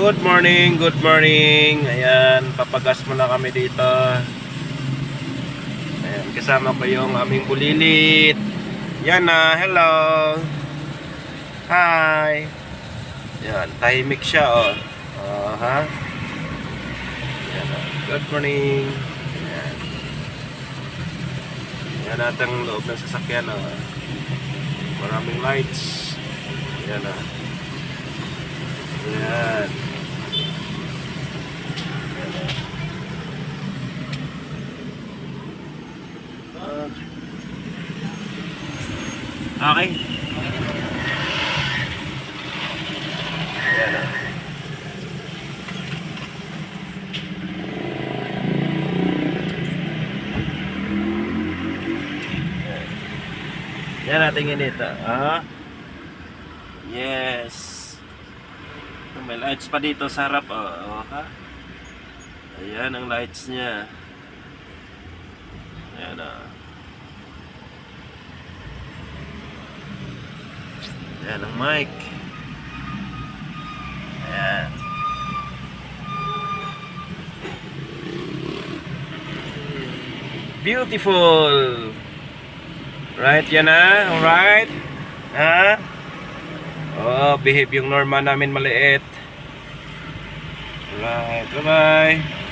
Good morning, good morning. Ayan, papagas muna kami dito. Ayan, kasama ko yung aming bulilit. Yan na, hello. Hi. Yan, tahimik siya oh. Ha? Yan, good morning. Ayan. Yan natin loob ng sasakyan oh. Maraming lights. Yan ah. Yan. Okay. Yan. Yan natin ganito. Yes. May lights pa dito sa harap. Ha? Ayan ang lights niya. Ayan Ayan ang mic. Ayan. Beautiful. Right, yan na. Alright. Ha? Behave yung norma namin maliit. Alright, bye-bye.